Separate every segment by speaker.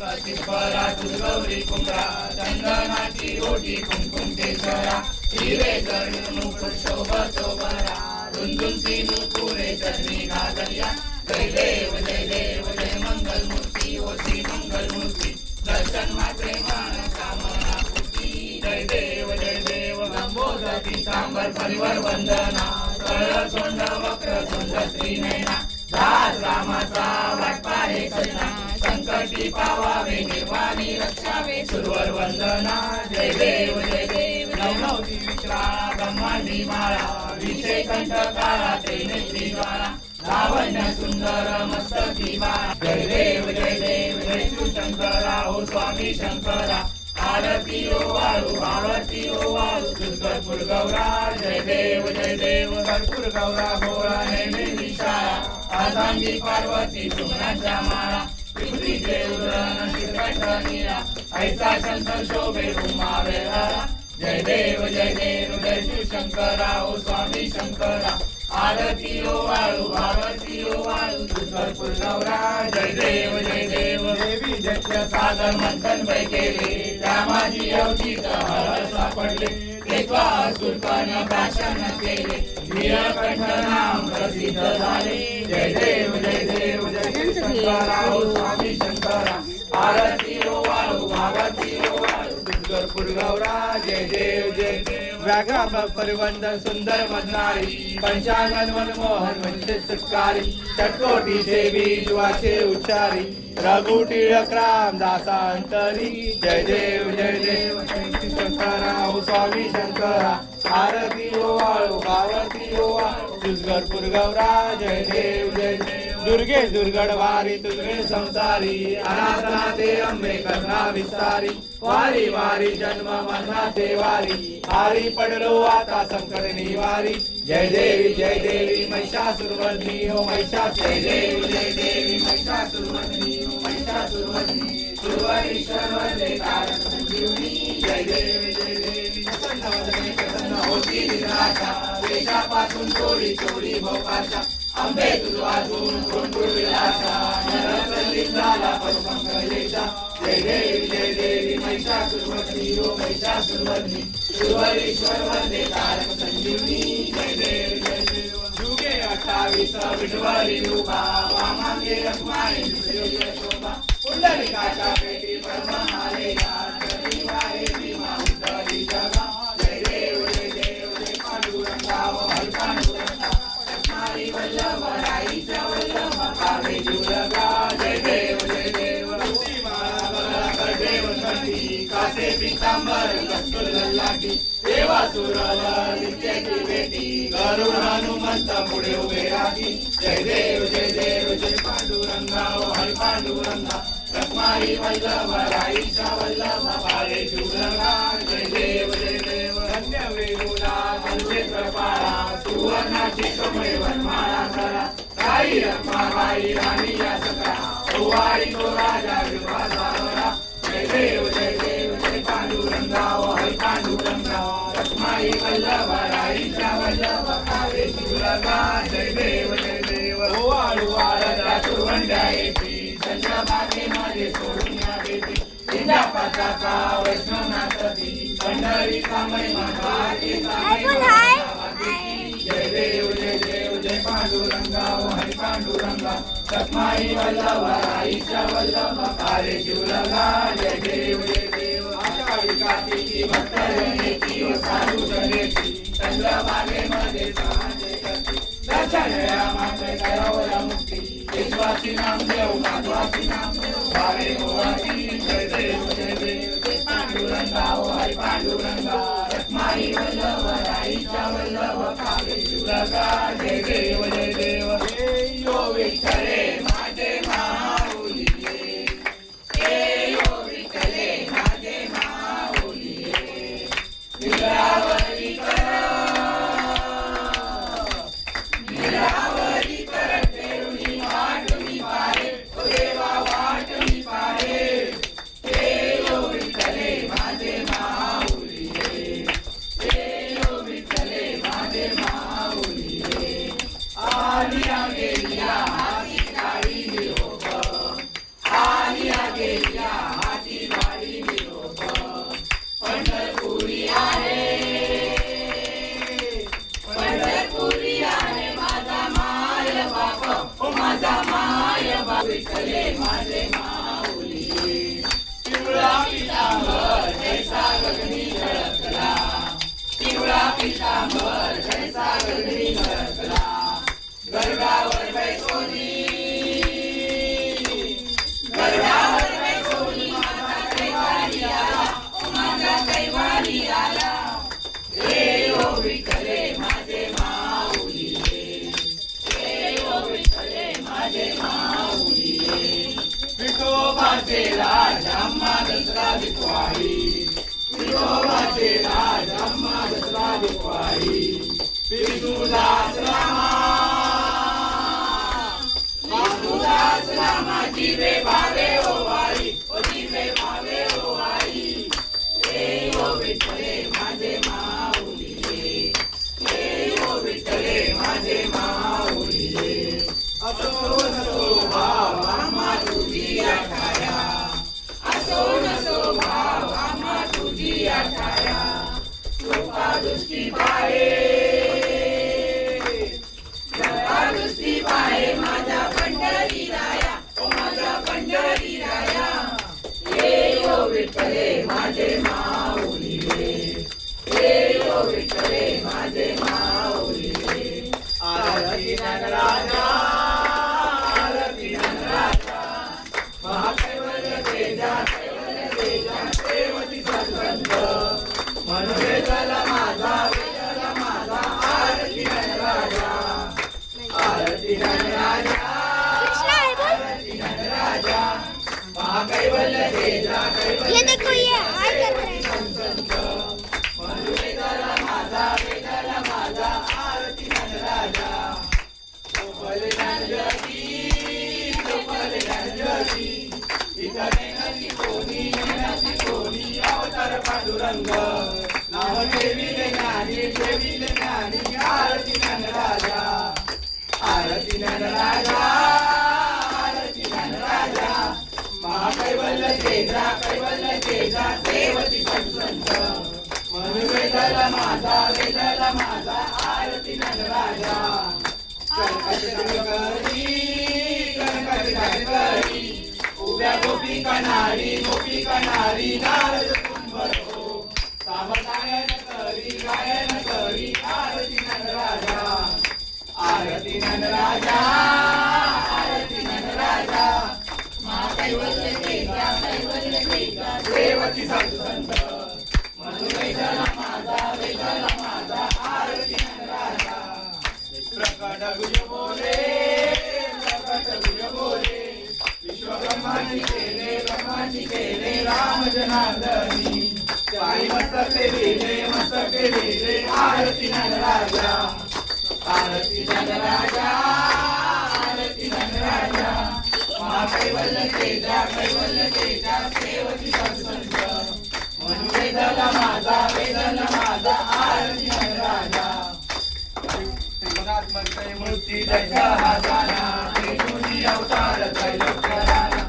Speaker 1: सिद्धरा दुर्गौरी कुमरा चंदनाची ओटी कुंकुम केशरा हिरे कर्ण मुकुट शोभतो बरा रुंदुंसी नुपुरे चरणी घातल्या जय देव जय मंगल मूर्ती ओ श्री मंगल मूर्ती दर्शन मात्रे मान कामना पूर्ती जय देव लंबोदर पीतांबर परिवर वंदना कळ सोंड वक्र सोंड श्री नयना दास रामाचा वाटपा हे सजना संकटी पावावे निर्वाणी रक्षावे सुरवर वंदना जय देव नवनवती विक्राळा ब्रह्मांडी माळा विषय कंठ काळा त्रिनेत्री ज्वाळा लावण्य सुंदर मस्तकी बाळा जय देव जय शिवशंकरा हो स्वामी शंकरा आरती ओ वाळू आरती ओ वाळू दुर्गपूर गौरा जय देव कर्पूर गौरा भोळा नेहमी विशाळा अर्धांगी पार्वती सुमनाच्या माळा विभूतीचे उदरण श्रीकंठ नीळा ऐसा शंकर शोभे उमा वेळाला जय देव जय शिवशंकरा ओ स्वामी शंकरा आरती ओ वाळू दुर्गपूर गौरा जय देव देवी जय सागर मंथन वै केले त्या माझी अवधीत हर सापडले तेव्हा असुरपण भाषण केले नीलकंठ नाम प्रसिद्ध झाले जय देव जय शंकरा ओ स्वामी शंकरा आरती ओ वाळू दुर्गपूर गौरा जय देव व्याघ्र परिवंदन सुंदर मधनारी पंचांगन मनमोहन म्हणजे सुटकारी षटकोटी देवी जीवाचे उच्चारी रघु टिळक राम दासांतरी जय देव शंकरा ओ स्वामी शंकरा आरती ओ वाळू दुर्गपूर गौरा जय देव दुर्गे दुर्गड वारी तुझे संसारी अनाथनाथे अंबे करना विस्तारी वारी वारी जन्म मरणाचे वारी आरी पडलो आता संकट निवारी जय देवी महिषासुरमर्दिनी ओ महिषासुर जय देवी महिषासुरमर्दिनी ओ महिषासुरमर्दिनी सुरवरीश्वर वंदे तारक संजीवनी जय देवी प्रसन्न होती निराशा देशापासून चोरी भोपाशा अंबे तुझ वाचून कोण विलासा नरसल्ली झाला परमंगलेशा जय देवी महिषासुरमर्दिनी ओ महिषासुरमर्दिनी सुरवरीश्वर वंदे तारक संजीवनी जय देव जुगे 28 विठवरी रूपा वामांगे रखमाई शोभा पुंडलिकाच्या पेटी परमहालेला वाहे भीमा उद्धरी जगा जय देव पांडुरंगा हर पांडुरंगा रखमाई वल्लभ राईच्या वल्लभ कावे जुलगा जय देव कासे पीतांबर कस्तुर लागी देवासुर नित्याची बेटी गरुड हनुमंत पुढे उभे राही जय देव पांडुरंगा हरी पांडुरंगा रखमाई वल्लभ राईच्या वल्लभ कावे जुलगा जय देव धन्य वेणूला संचेत्र पाळा सुवर्णाची कमळे वनमाळा करा राई रखमा बाई राणी या सकळा ओवाळी तो राजा विवासावरा जय देव पांडुरंगा हरी पांडुरंगा रखमाई वल्लभ राईच्या वल्लभ कावे जुलगा जय देव ओवाळू वाळला सुरवंड्या येती चंद्रभागे मध्ये सोडून या बेटी इंद्रापाचा वैष्णवनाथी पंढरी कामय मानवाची जय देव पांडुरंगा हरी पांडुरंगा रखमाई वल्लभ राईच्या वल्लभ कावे जुलगा जय देव आषाढी कार्तिकी भक्तजनेची ओ साधू जनेची चंद्रभागे मध्ये साजे करते दर्शन रामाचे करवला मुक्ती विश्वासी नाम देव माधवासी नाम देव भावे गोवासी जय देव पांडुरंगा हरी पांडुरंगा रखमाई वल्लभ राईच्या वल्लभ कावे जुलगा जय देव यो विठ्ठले माझे माऊलीये यो विठ्ठले माझे माऊलीये निरावरी कर ठेवणी वाट मी पाहे देवा वाट मी पाहे विठोबाचे राज अम्मा दसरा दिवाळी विष्णुदास रामा विष्णुदास रामा जीवे भावे ओ वाई ओ जीवे भावे ओ वाई हे ओ विठ्ठले माझे माऊली हे ओ विठ्ठले माझे माऊली असो नसो भाव आम्हा तुझी आठाया असो नसो भाव आम्हा तुझी आठाया कृपा दृष्टी पाहे कृपा दृष्टी पाहे माझा पंढरी राया ओ माझा पंढरी राया ये ओ विठ्ठले माझे माऊली ये ओ विठ्ठले माझे माऊली आरती नगराजा आरती नगराजा महाकैवल्य तेजा कैवल्य तेजा सेवती सत्संग मनवेदला माझा वेदला माझा आरती नगराजा आरती नगराजा आरती नगराजा महाकैवल्य तेजा कैवल्य तेजा सेवती सत्संग मनवेदला माझा वेदला माझा आरती नगराजा सोपले नंजरी इकडे नदी कोणी अवतार पांडुरंग नाव ठेविले ज्ञानी आरती नंदराजा आरती नंदराजा आरती नंदराजा महाकैवल्य तेजा कैवल्य तेजा सेवती सत्संग मनवेदला माझा आरती नंदराजा कनकरी उभ्या गोपिका नारी नारद कुंभरो सावधान करी आरती नंदराजा आरती नंदराजा आरती नंदराजा महाकैवल्य तेजा कैवल्य तेजा सेवती सत्संग मनवेदला माझा आरती नंदराजा प्रकट गुज बोले ब्रह्माची केले राम जनार्दनी साई मस्तके लिहिले आरती नंदराजा आरती नंदराजा आरती नंदराजा महाकैवल्य तेजा कैवल्य तेजा सेवती सत्संग मनवेदला माझा आरती नंदराजा त्रिगुणात्मक मूर्ती जगहाजाना त्रिगुणी अवतार त्रैलोक्यराना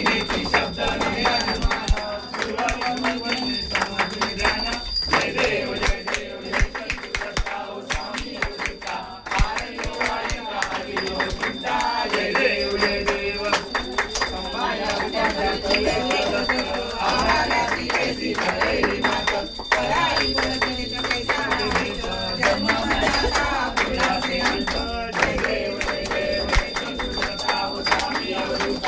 Speaker 1: नीती शब्द निराजमाना सुरवंदे समाधी ज्ञान जय देव जय सद्गुरुदत्ता ओ स्वामी अवधूता आर्यो आर्यो चिंता जय देव संभाया आराधी कैसी करेली मात कराई पुरजनित कैसा जन्म मनाचा पुरा से अंत जय देव जय सद्गुरुदत्ता ओ स्वामी अवधूता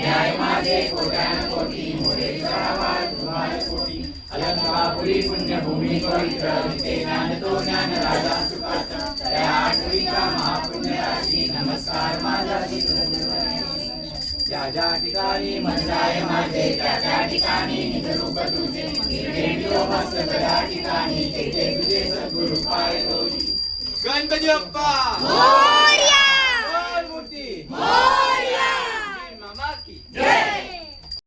Speaker 1: न्याय माझे कोट्यान कोटी मोरेश्वरा वाळ तुम्हाला कोटी अलंकापुरी पुण्यभूमी पवित्र जिथे ज्ञान तो ज्ञान राजा सुखाचा त्या आठवीचा महापुण्य राशी नमस्कार माझा ज्या ज्या ठिकाणी मंत्राय माझे त्या त्या ठिकाणी निज रूप तुझे निर्देव मस्तक त्या ठिकाणी तेथे तुझे सद्गुरु पाय तोजी
Speaker 2: गणपती बाप्पा
Speaker 3: मोरया
Speaker 2: गणमूर्ती
Speaker 3: मोरया
Speaker 2: मामा की
Speaker 3: जय